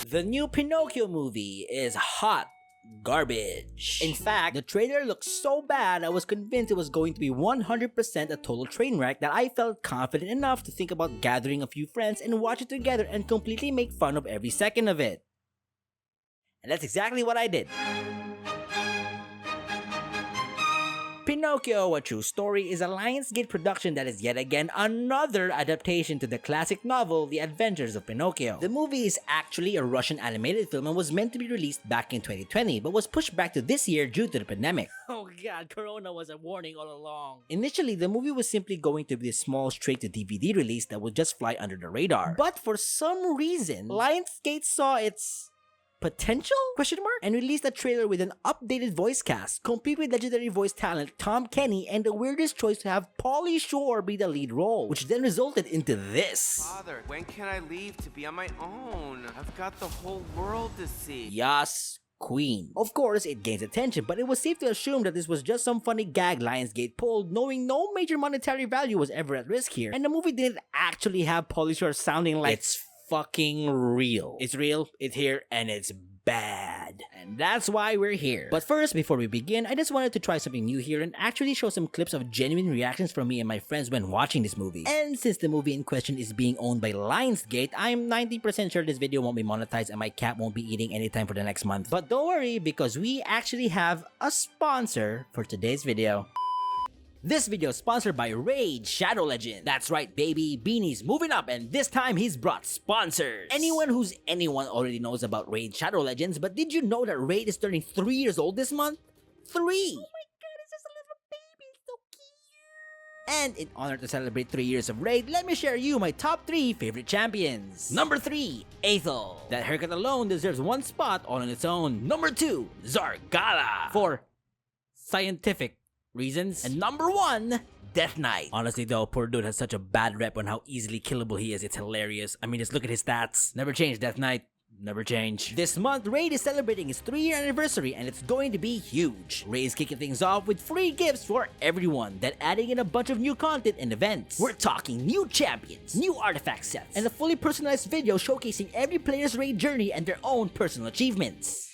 The new Pinocchio movie is hot garbage. In fact, the trailer looked so bad I was convinced it was going to be 100% a total train wreck that I felt confident enough to think about gathering a few friends and watch it together and completely make fun of every second of it. And that's exactly what I did. Pinocchio A True Story is a Lionsgate production that is yet again another adaptation to the classic novel The Adventures of Pinocchio. The movie is actually a Russian animated film and was meant to be released back in 2020 but was pushed back to this year due to the pandemic. Oh god, Corona was a warning all along. Initially, the movie was simply going to be a small straight-to-DVD release that would just fly under the radar. But for some reason, Lionsgate saw its potential? And released a trailer with an updated voice cast, complete with legendary voice talent Tom Kenny and the weirdest choice to have Pauly Shore be the lead role, which then resulted into this. Father, when can I leave to be on my own? I've got the whole world to see. Yas Queen. Of course, it gains attention, but it was safe to assume that this was just some funny gag Lionsgate pulled, knowing no major monetary value was ever at risk here, and the movie didn't actually have Pauly Shore sounding like it's fucking real. It's real, it's here, and it's bad. And that's why we're here. But first, before we begin, I just wanted to try something new here and actually show some clips of genuine reactions from me and my friends when watching this movie. And since the movie in question is being owned by Lionsgate, I'm 90% sure this video won't be monetized and my cat won't be eating anytime for the next month. But don't worry, because we actually have a sponsor for today's video. This video is sponsored by Raid Shadow Legends. That's right, baby, Beanie's moving up and this time he's brought sponsors. Anyone already knows about Raid Shadow Legends, but did you know that Raid is turning 3 years old this month? 3! Oh my god, it's just a little baby, it's so cute! And in honor to celebrate 3 years of Raid, let me share you my top 3 favorite champions. Number 3, ᵒᵒⁿᵗ. That haircut alone deserves one spot all on its own. Number 2, Zargala. For scientific reasons. And number 1, Death Knight. Honestly though, poor dude has such a bad rep on how easily killable he is, it's hilarious. I mean, just look at his stats. Never change, Death Knight. Never change. This month, Raid is celebrating its 3-year anniversary and it's going to be huge. Raid is kicking things off with free gifts for everyone, then adding in a bunch of new content and events. We're talking new champions, new artifact sets, and a fully personalized video showcasing every player's Raid journey and their own personal achievements.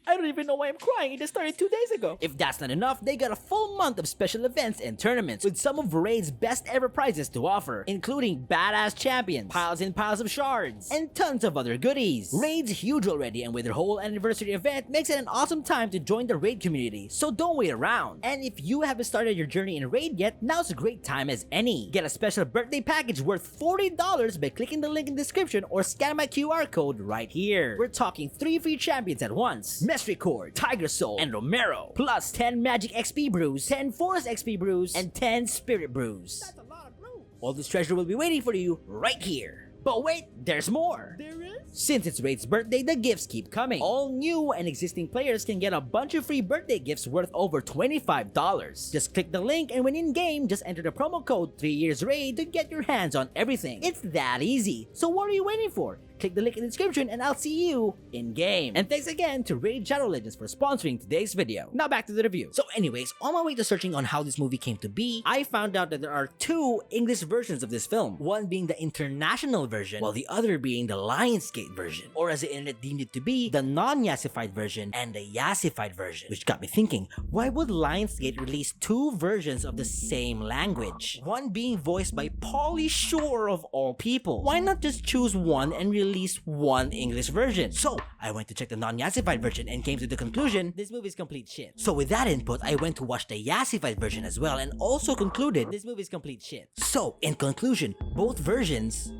I don't even know why I'm crying, it just started 2 days ago. If that's not enough, they got a full month of special events and tournaments with some of Raid's best ever prizes to offer, including badass champions, piles and piles of shards, and tons of other goodies. Raid's huge already, and with their whole anniversary event makes it an awesome time to join the Raid community, so don't wait around. And if you haven't started your journey in Raid yet, now's a great time as any. Get a special birthday package worth $40 by clicking the link in the description or scan my QR code right here. We're talking 3 free champions at once. Record, Tiger Soul, and Romero, plus 10 Magic XP brews, 10 Forest XP brews, and 10 Spirit brews. That's a lot of brews. All this treasure will be waiting for you right here. But wait, there's more! There is? Since it's Raid's birthday, the gifts keep coming. All new and existing players can get a bunch of free birthday gifts worth over $25. Just click the link and when in-game, just enter the promo code 3YearsRaid to get your hands on everything. It's that easy. So what are you waiting for? Click the link in the description and I'll see you in-game. And thanks again to Raid Shadow Legends for sponsoring today's video. Now back to the review. So anyways, on my way to searching on how this movie came to be, I found out that there are 2 English versions of this film. One being the international version, while the other being the Lionsgate version. Or as the internet deemed it to be, the non-Yassified version and the Yassified version. Which got me thinking, why would Lionsgate release 2 versions of the same language? One being voiced by Pauly Shore of all people. Why not just choose one and release one English version? So I went to check the non-Yassified version and came to the conclusion, this movie's complete shit. So with that input, I went to watch the Yassified version as well and also concluded, this movie's complete shit. So in conclusion, both versions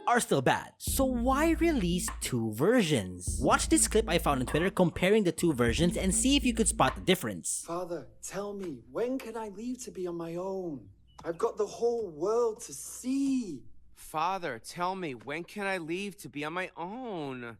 are still bad. So why release 2 versions? Watch this clip I found on Twitter comparing the 2 versions and see if you could spot the difference. Father, tell me, when can I leave to be on my own? I've got the whole world to see. Father, tell me, when can I leave to be on my own?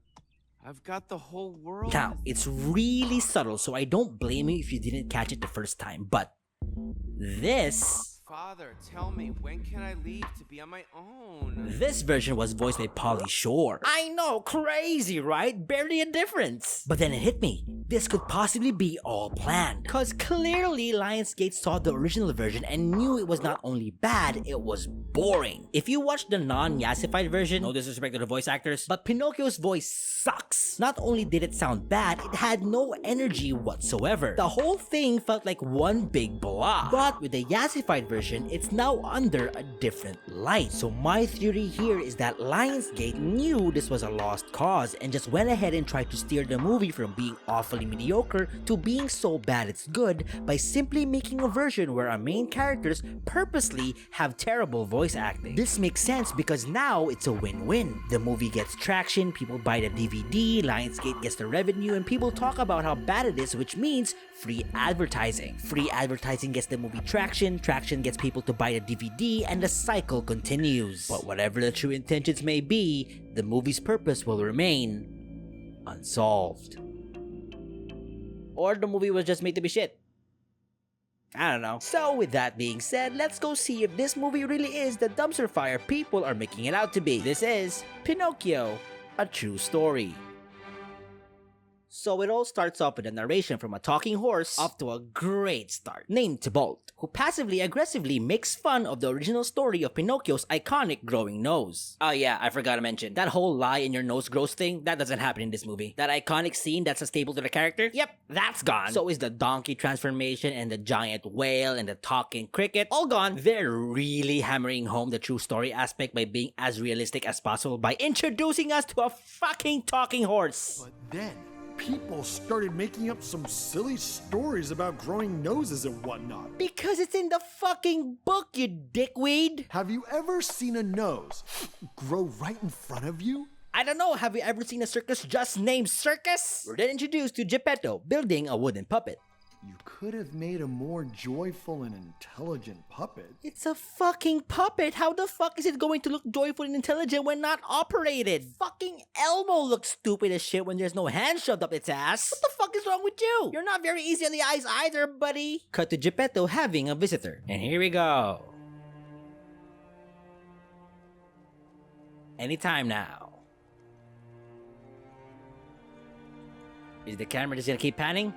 I've got the whole world. Now, it's really subtle, so I don't blame you if you didn't catch it the first time, but this... Father, tell me, when can I leave to be on my own? This version was voiced by Pauly Shore. I know, crazy, right? Barely a difference. But then it hit me. This could possibly be all planned. Cause clearly Lionsgate saw the original version and knew it was not only bad, it was boring. If you watch the non-Yassified version, no disrespect to the voice actors, but Pinocchio's voice sucks. Not only did it sound bad, it had no energy whatsoever. The whole thing felt like one big blah. But with the Yassified version, it's now under a different light. So my theory here is that Lionsgate knew this was a lost cause and just went ahead and tried to steer the movie from being awfully mediocre to being so bad it's good by simply making a version where our main characters purposely have terrible voice acting. This makes sense because now it's a win-win. The movie gets traction, people buy the DVD, Lionsgate gets the revenue, and people talk about how bad it is, which means free advertising. Free advertising gets the movie traction, traction gets people to buy the DVD, and the cycle continues. But whatever the true intentions may be, the movie's purpose will remain unsolved. Or the movie was just made to be shit. I don't know. So with that being said, let's go see if this movie really is the dumpster fire people are making it out to be. This is Pinocchio, A True Story. So it all starts off with a narration from a talking horse off to a great start, named ᵒᵒⁿ'ᵗ, who passively aggressively makes fun of the original story of Pinocchio's iconic growing nose. Oh yeah, I forgot to mention, that whole lie in your nose grows thing, that doesn't happen in this movie. That iconic scene that's a staple to the character, yep, that's gone. So is the donkey transformation and the giant whale and the talking cricket, all gone. They're really hammering home the true story aspect by being as realistic as possible by introducing us to a fucking talking horse. But then, people started making up some silly stories about growing noses and whatnot. Because it's in the fucking book, you dickweed! Have you ever seen a nose grow right in front of you? I don't know, have you ever seen a circus just named Circus? We're then introduced to Geppetto building a wooden puppet. You could have made a more joyful and intelligent puppet. It's a fucking puppet. How the fuck is it going to look joyful and intelligent when not operated? Fucking Elmo looks stupid as shit when there's no hand shoved up its ass. What the fuck is wrong with you? You're not very easy on the eyes either, buddy. Cut to Geppetto having a visitor. And here we go. Anytime now. Is the camera just gonna keep panning?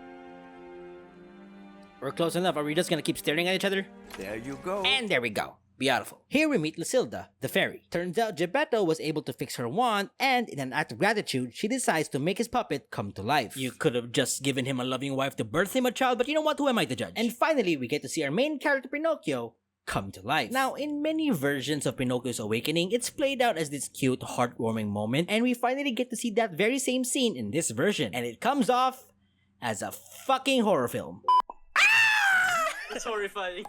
We're close enough. Are we just gonna keep staring at each other? There you go. And there we go. Beautiful. Here we meet ᵐᵒⁿ'ᵗ, the fairy. Turns out Geppetto was able to fix her wand, and in an act of gratitude, she decides to make his puppet come to life. You could have just given him a loving wife to birth him a child, but you know what? Who am I to judge? And finally, we get to see our main character Pinocchio come to life. Now, in many versions of Pinocchio's awakening, it's played out as this cute, heartwarming moment, and we finally get to see that very same scene in this version, and it comes off as a fucking horror film. That's horrifying.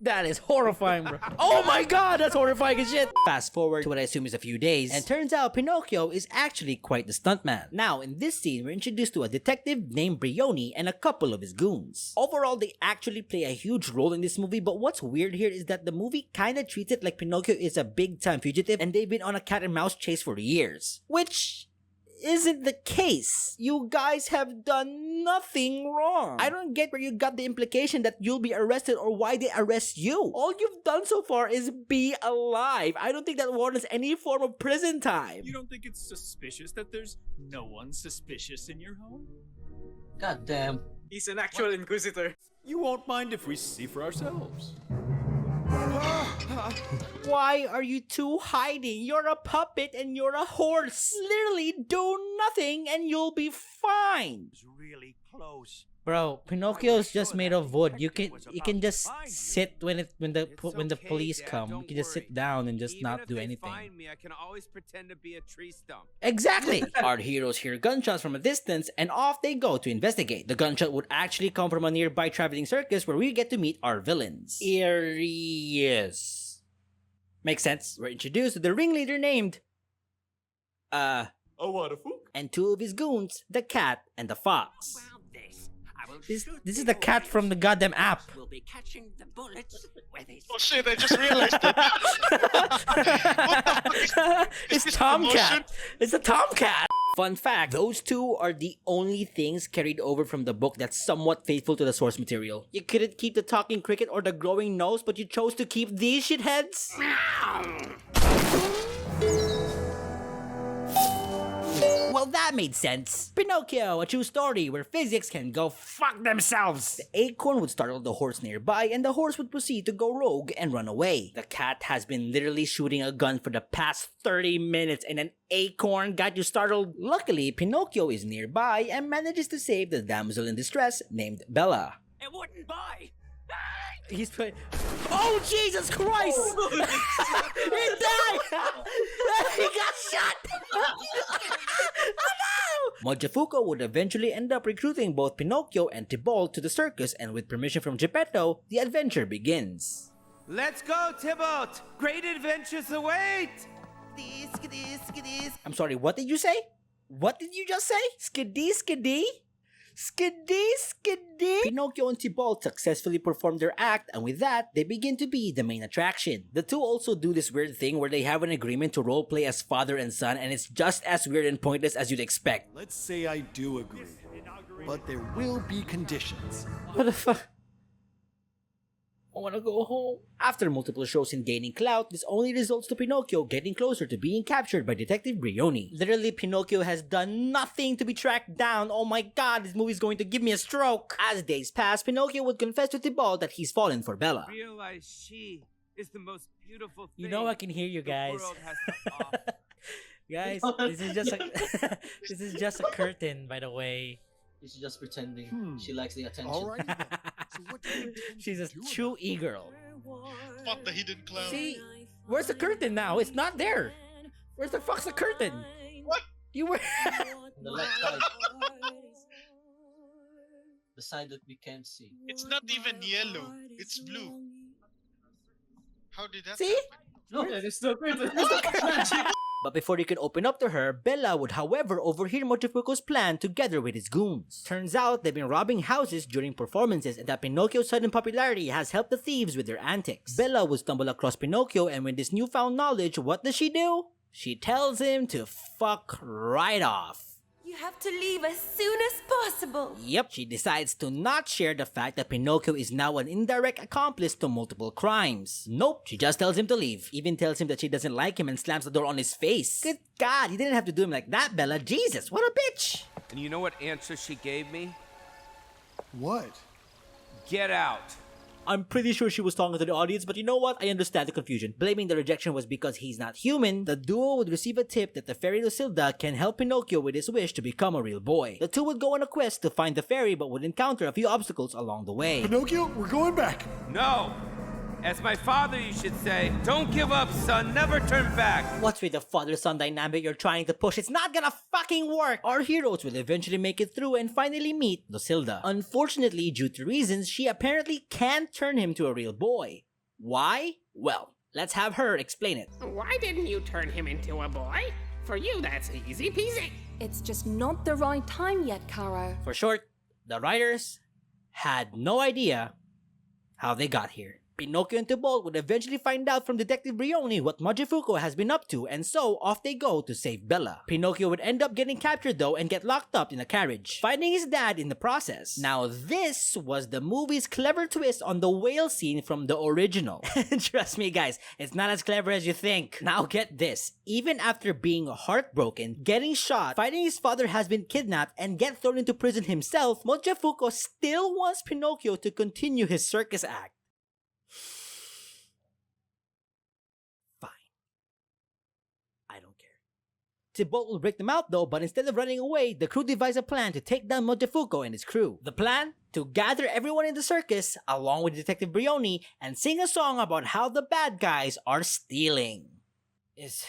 That is horrifying, bro. Oh my god, that's horrifying as shit. Fast forward to what I assume is a few days, and turns out Pinocchio is actually quite the stuntman. Now, in this scene, we're introduced to a detective named Brioni and a couple of his goons. Overall, they actually play a huge role in this movie, but what's weird here is that the movie kinda treats it like Pinocchio is a big-time fugitive and they've been on a cat-and-mouse chase for years. Which isn't the case. You guys have done nothing wrong. I don't get where you got the implication that you'll be arrested or why they arrest you. All you've done so far is be alive. I don't think that warrants any form of prison time. You don't think it's suspicious that there's no one suspicious in your home? God damn. He's an actual inquisitor. You won't mind if we see for ourselves. Why are you two hiding? You're a puppet and you're a horse. Literally do nothing and you'll be fine. It's really close. Bro, Pinocchio's just made of wood. You can just sit when the police come. You can just sit down and just not do anything. Find me, I can always pretend to be a tree stump. Exactly! Our heroes hear gunshots from a distance and off they go to investigate. The gunshot would actually come from a nearby traveling circus where we get to meet our villains. Yes. Makes sense. We're introduced to the ringleader named Oh, what a fool. and two of his goons, the cat and the fox. About this, I This is the cat from the goddamn app. We'll be catching the bullets where they Oh shit, I just realized it. What the fuck is It's this Tomcat. It's a Tomcat. Fun fact, those two are the only things carried over from the book that's somewhat faithful to the source material. You couldn't keep the talking cricket or the growing nose, but you chose to keep these shitheads? Well, that made sense. Pinocchio, A True Story, where physics can go fuck themselves. The acorn would startle the horse nearby, and the horse would proceed to go rogue and run away. The cat has been literally shooting a gun for the past 30 minutes, and an acorn got you startled. Luckily, Pinocchio is nearby and manages to save the damsel in distress named Bella. It wouldn't buy. He's playing. Oh, Jesus Christ! He died! He got shot! Oh, no! Mojafuko would eventually end up recruiting both Pinocchio and Tybalt to the circus, and with permission from Geppetto, the adventure begins. Let's go, Tybalt! Great adventures await! I'm sorry, what did you say? What did you just say? Skiddy, skiddy? Skiddy, skiddy! Pinocchio and Tybalt successfully perform their act, and with that, they begin to be the main attraction. The two also do this weird thing where they have an agreement to roleplay as father and son, and it's just as weird and pointless as you'd expect. Let's say I do agree, but there will be conditions. What the fuck? I wanna go home. After multiple shows in gaining clout, this only results to Pinocchio getting closer to being captured by Detective Brioni. Literally, Pinocchio has done nothing to be tracked down. Oh my god, this movie's going to give me a stroke. As days pass, Pinocchio would confess to Tybalt that he's fallen for Bella. Realize she is the most beautiful thing You know I can hear you guys. the world has to offer. Guys, this is just a this is just a curtain, by the way. She's just pretending she likes the attention. Alright. So what do you She's a do true e-girl. Fuck the hidden clown. See, where's the curtain now? It's not there. Where's the fuck's the curtain? What? You were. On the left side. The side that we can't see. It's not even yellow. It's blue. How did that See? Look, it's the curtain. But before he could open up to her, Bella would however overhear Mojafuko's plan together with his goons. Turns out they've been robbing houses during performances and that Pinocchio's sudden popularity has helped the thieves with their antics. Bella would stumble across Pinocchio, and with this newfound knowledge, what does she do? She tells him to fuck right off. You have to leave as soon as possible. Yep, she decides to not share the fact that Pinocchio is now an indirect accomplice to multiple crimes. Nope, she just tells him to leave. Even tells him that she doesn't like him and slams the door on his face. Good God, you didn't have to do him like that, Bella. Jesus, what a bitch. And you know what answer she gave me? What? Get out. I'm pretty sure she was talking to the audience, but you know what? I understand the confusion. Blaming the rejection was because he's not human, the duo would receive a tip that the fairy Lucilda can help Pinocchio with his wish to become a real boy. The two would go on a quest to find the fairy, but would encounter a few obstacles along the way. Pinocchio, we're going back. No. As my father, you should say, don't give up, son. Never turn back. What's with the father-son dynamic you're trying to push? It's not gonna fucking work! Our heroes will eventually make it through and finally meet Lucilda. Unfortunately, due to reasons, she apparently can't turn him to a real boy. Why? Well, let's have her explain it. Why didn't you turn him into a boy? For you, that's easy peasy. It's just not the right time yet, Caro. For short, the writers had no idea how they got here. Pinocchio and Tybalt would eventually find out from Detective Brioni what Mojafuko has been up to, and so off they go to save Bella. Pinocchio would end up getting captured though and get locked up in a carriage, finding his dad in the process. Now this was the movie's clever twist on the whale scene from the original. Trust me guys, it's not as clever as you think. Now get this, even after being heartbroken, getting shot, finding his father has been kidnapped, and get thrown into prison himself, Mojafuko still wants Pinocchio to continue his circus act. Tybalt will break them out though, but instead of running away, the crew devise a plan to take down Mojafuko and his crew. The plan? To gather everyone in the circus, along with Detective Brioni, and sing a song about how the bad guys are stealing. Is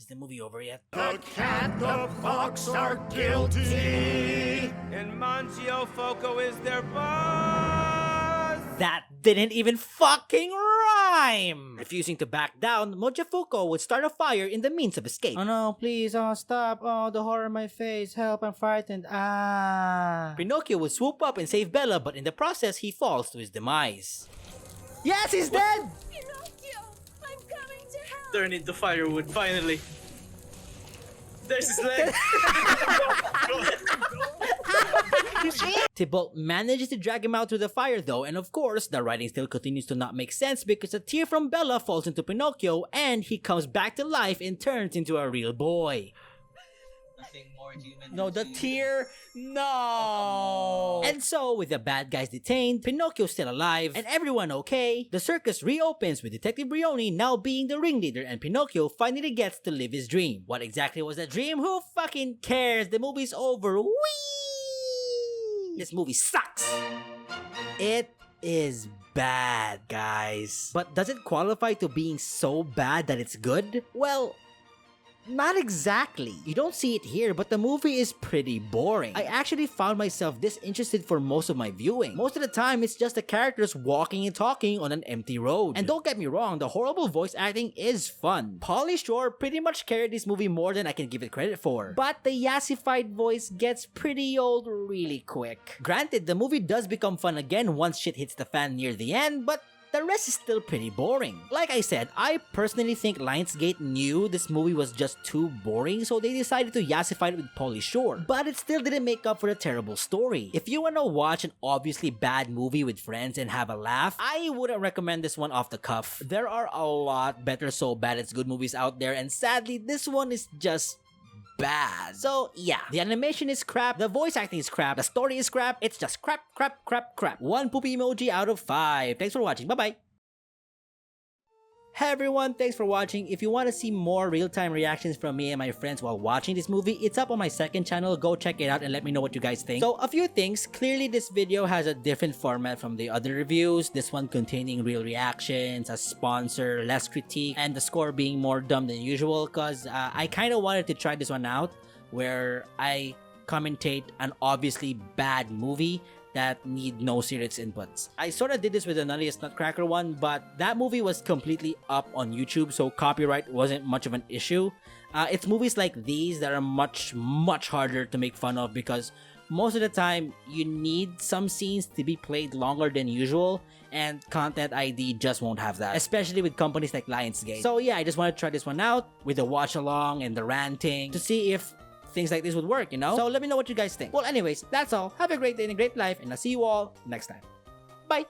the movie over yet? The cat, the fox are guilty. And Mojafuko is their boss. That didn't even fucking rhyme! time! Refusing to back down, Mochifuku would start a fire in the means of escape. Oh no, please, stop. Oh, the horror in my face. Help, I'm frightened. Pinocchio would swoop up and save Bella, but in the process, he falls to his demise. Yes, he's dead! Pinocchio, I'm coming to help. Turn into firewood, finally. There's his leg. Tybalt manages to drag him out through the fire though, and of course, the writing still continues to not make sense because a tear from Bella falls into Pinocchio and he comes back to life and turns into a real boy. Nothing more human. No, the tear. No. And so, with the bad guys detained, Pinocchio still alive, and everyone okay, the circus reopens with Detective Brioni now being the ringleader, and Pinocchio finally gets to live his dream. What exactly was that dream? Who fucking cares? The movie's over. Whee! This movie sucks. It is bad, guys. But does it qualify to being so bad that it's good? Well, not exactly. You don't see it here, but the movie is pretty boring. I actually found myself disinterested for most of my viewing. Most of the time, it's just the characters walking and talking on an empty road. And don't get me wrong, the horrible voice acting is fun. Pauly Shore pretty much carried this movie more than I can give it credit for. But the Yassified voice gets pretty old really quick. Granted, the movie does become fun again once shit hits the fan near the end, but the rest is still pretty boring. Like I said, I personally think Lionsgate knew this movie was just too boring, so they decided to Yassify it with Pauly Shore. But it still didn't make up for the terrible story. If you wanna watch an obviously bad movie with friends and have a laugh, I wouldn't recommend this one off the cuff. There are a lot better so bad it's good movies out there, and sadly, this one is just bad. So yeah, the animation is crap, the voice acting is crap, the story is crap, it's just crap, crap, crap, crap. 1 poopy emoji out of 5. Thanks for watching, bye-bye. Hey everyone, thanks for watching. If you want to see more real-time reactions from me and my friends while watching this movie, it's up on my second channel. Go check it out and let me know what you guys think. So a few things. Clearly this video has a different format from the other reviews. This one containing real reactions, a sponsor, less critique, and the score being more dumb than usual because I kind of wanted to try this one out where I commentate an obviously bad movie that need no serious inputs. I sort of did this with the Nuttiest Nutcracker one, but that movie was completely up on YouTube, so copyright wasn't much of an issue. It's movies like these that are much harder to make fun of because most of the time you need some scenes to be played longer than usual, and Content ID just won't have that, especially with companies like Lionsgate. So yeah, I just want to try this one out with the watch along and the ranting to see if things like this would work, you know? So let me know what you guys think. Well, anyways, that's all. Have a great day and a great life, and I'll see you all next time. Bye!